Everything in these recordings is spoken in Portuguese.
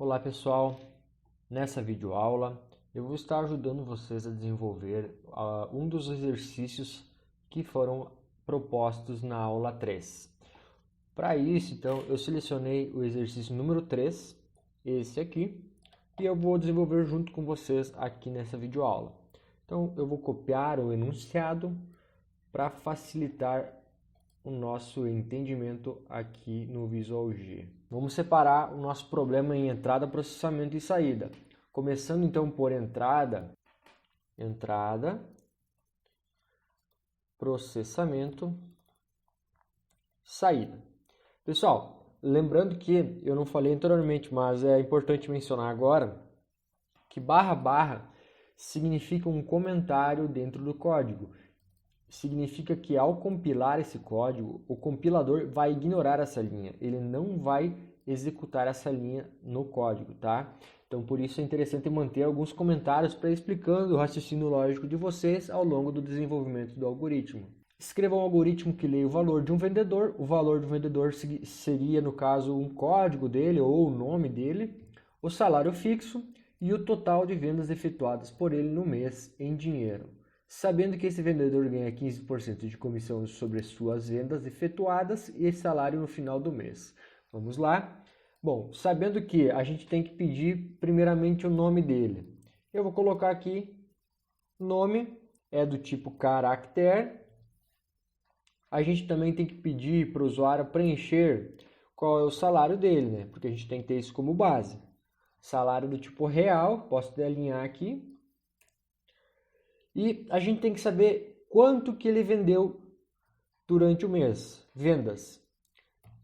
Olá pessoal, nessa videoaula eu vou estar ajudando vocês a desenvolver um dos exercícios que foram propostos na aula 3. Para isso, então, eu selecionei o exercício número 3, esse aqui, e eu vou desenvolver junto com vocês aqui nessa videoaula. Então, eu vou copiar o enunciado para facilitar o nosso entendimento aqui no Visual G. Vamos separar o nosso problema em entrada, processamento e saída. Começando então por entrada, processamento, saída. Pessoal, lembrando que eu não falei anteriormente, mas é importante mencionar agora que barra significa um comentário dentro do código. Significa que ao compilar esse código, o compilador vai ignorar essa linha. Ele não vai executar essa linha no código, tá? Então, por isso é interessante manter alguns comentários para explicando o raciocínio lógico de vocês ao longo do desenvolvimento do algoritmo. Escreva um algoritmo que leia o valor de um vendedor. O valor do vendedor seria, no caso, um código dele ou o nome dele, o salário fixo e o total de vendas efetuadas por ele no mês em dinheiro. Sabendo que esse vendedor ganha 15% de comissão sobre suas vendas efetuadas e salário no final do mês. Vamos lá? Bom, sabendo que a gente tem que pedir primeiramente o nome dele. Eu vou colocar aqui, nome é do tipo caractere. A gente também tem que pedir para o usuário preencher qual é o salário dele, né? Porque a gente tem que ter isso como base. Salário do tipo real, posso alinhar aqui. E a gente tem que saber quanto que ele vendeu durante o mês, vendas.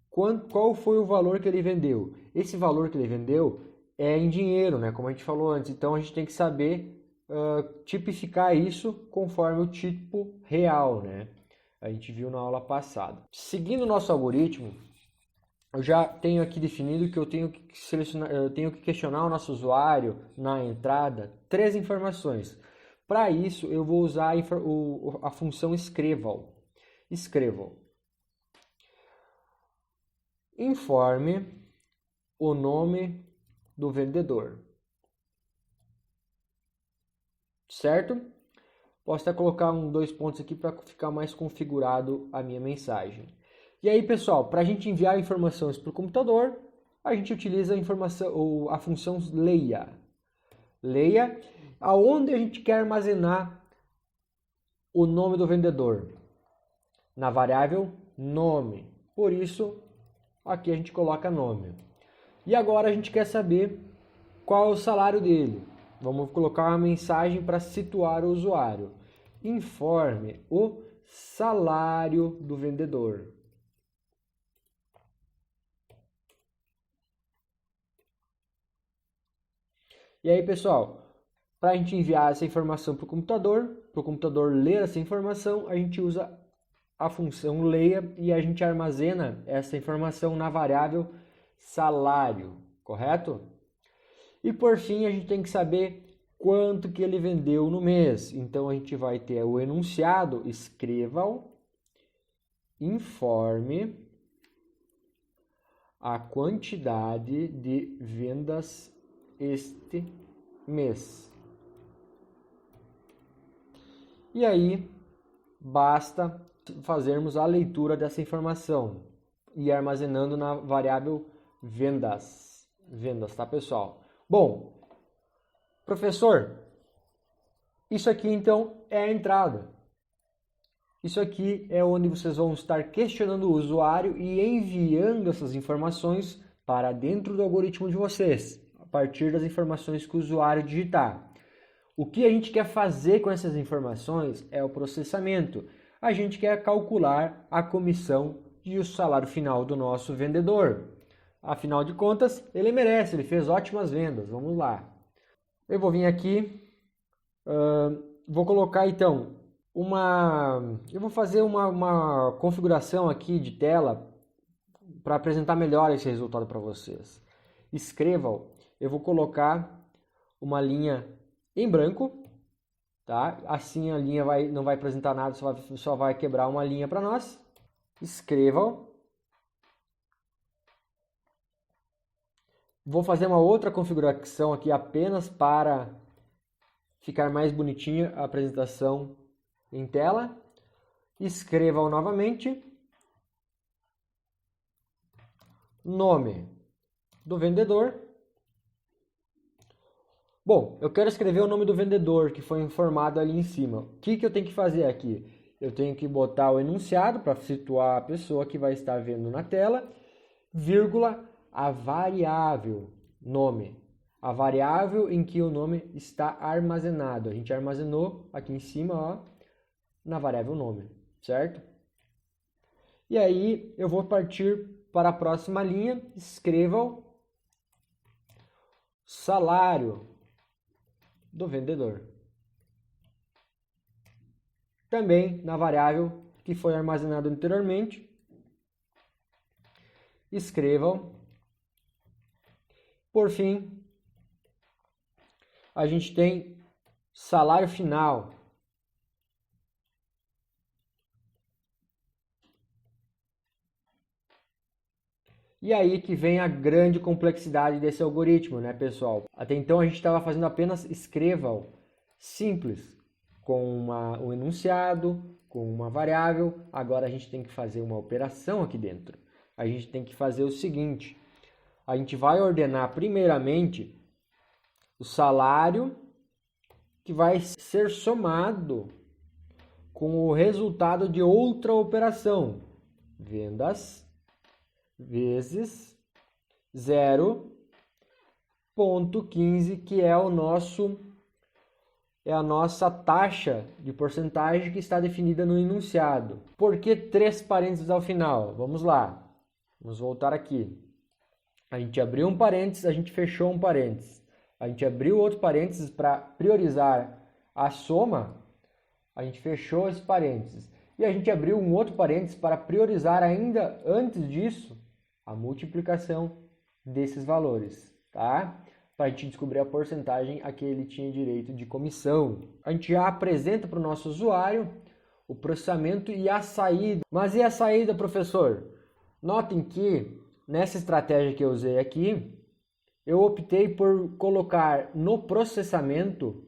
Qual foi o valor que ele vendeu? Esse valor que ele vendeu é em dinheiro, né? Como a gente falou antes. Então a gente tem que saber tipificar isso conforme o tipo real, né? A gente viu na aula passada. Seguindo o nosso algoritmo, eu já tenho aqui definido que eu tenho que selecionar, eu tenho que questionar o nosso usuário na entrada 3 informações. Para isso, eu vou usar a função escreval. Informe o nome do vendedor. Certo? Posso até colocar 2 pontos aqui para ficar mais configurado a minha mensagem. E aí, pessoal, para a gente enviar informações para o computador, a gente utiliza a função leia. Leia aonde a gente quer armazenar o nome do vendedor. Na variável nome. Por isso, aqui a gente coloca nome. E agora a gente quer saber qual é o salário dele. Vamos colocar uma mensagem para situar o usuário. Informe o salário do vendedor. E aí, pessoal, para a gente enviar essa informação para o computador ler essa informação, a gente usa a função leia e a gente armazena essa informação na variável salário, correto? E por fim, a gente tem que saber quanto que ele vendeu no mês. Então a gente vai ter o enunciado, escreva-o, informe a quantidade de vendas este mês. E aí, basta fazermos a leitura dessa informação e armazenando na variável vendas. Vendas, tá, pessoal? Bom, professor, isso aqui então é a entrada. Isso aqui é onde vocês vão estar questionando o usuário e enviando essas informações para dentro do algoritmo de vocês, a partir das informações que o usuário digitar. O que a gente quer fazer com essas informações é o processamento. A gente quer calcular a comissão e o salário final do nosso vendedor. Afinal de contas, ele merece, ele fez ótimas vendas. Vamos lá. Eu vou vir aqui, vou colocar então eu vou fazer uma configuração aqui de tela para apresentar melhor esse resultado para vocês. Escreva-o, eu vou colocar uma linha em branco, tá? Assim a linha não vai apresentar nada, só vai quebrar uma linha para nós. Escreva-o. Vou fazer uma outra configuração aqui apenas para ficar mais bonitinha a apresentação em tela. Escrevam novamente. Nome do vendedor. Bom, eu quero escrever o nome do vendedor que foi informado ali em cima. O que eu tenho que fazer aqui? Eu tenho que botar o enunciado para situar a pessoa que vai estar vendo na tela, vírgula, a variável nome. A variável em que o nome está armazenado. A gente armazenou aqui em cima, ó, na variável nome, certo? E aí eu vou partir para a próxima linha. Escrevam salário do vendedor. Também na variável que foi armazenada anteriormente. Escrevam. Por fim, a gente tem salário final. E aí que vem a grande complexidade desse algoritmo, né, pessoal? Até então a gente estava fazendo apenas escrevam simples, com um enunciado, com uma variável. Agora a gente tem que fazer uma operação aqui dentro. A gente tem que fazer o seguinte: a gente vai ordenar primeiramente o salário que vai ser somado com o resultado de outra operação, vendas vezes 0,15, que é a nossa taxa de porcentagem que está definida no enunciado. Por que 3 parênteses ao final? Vamos lá. Vamos voltar aqui. A gente abriu um parênteses, a gente fechou um parênteses. A gente abriu outro parênteses para priorizar a soma, a gente fechou esse parênteses. E a gente abriu um outro parênteses para priorizar ainda antes disso a multiplicação desses valores, tá? Para a gente descobrir a porcentagem a que ele tinha direito de comissão. A gente já apresenta para o nosso usuário o processamento e a saída. Mas e a saída, professor? Notem que nessa estratégia que eu usei aqui, eu optei por colocar no processamento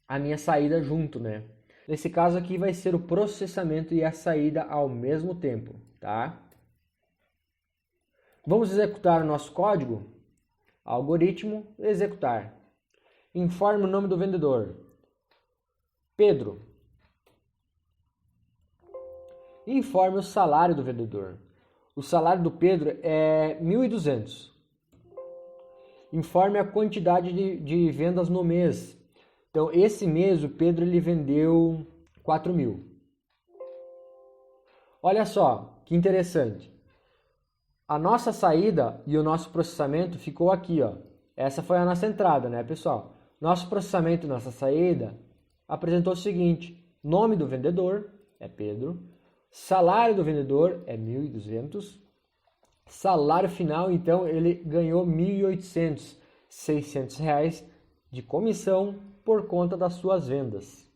a minha saída junto, né? Nesse caso aqui vai ser o processamento e a saída ao mesmo tempo, tá? Vamos executar o nosso código? Algoritmo, executar. Informe o nome do vendedor. Pedro. Informe o salário do vendedor. O salário do Pedro é 1.200. Informe a quantidade de vendas no mês. Então, esse mês o Pedro ele vendeu 4.000. Olha só, que interessante. A nossa saída e o nosso processamento ficou aqui, ó. Essa foi a nossa entrada, né, pessoal? Nosso processamento e nossa saída apresentou o seguinte: nome do vendedor é Pedro, salário do vendedor é 1.200, salário final, então, ele ganhou 1.800, R$ 600 de comissão por conta das suas vendas.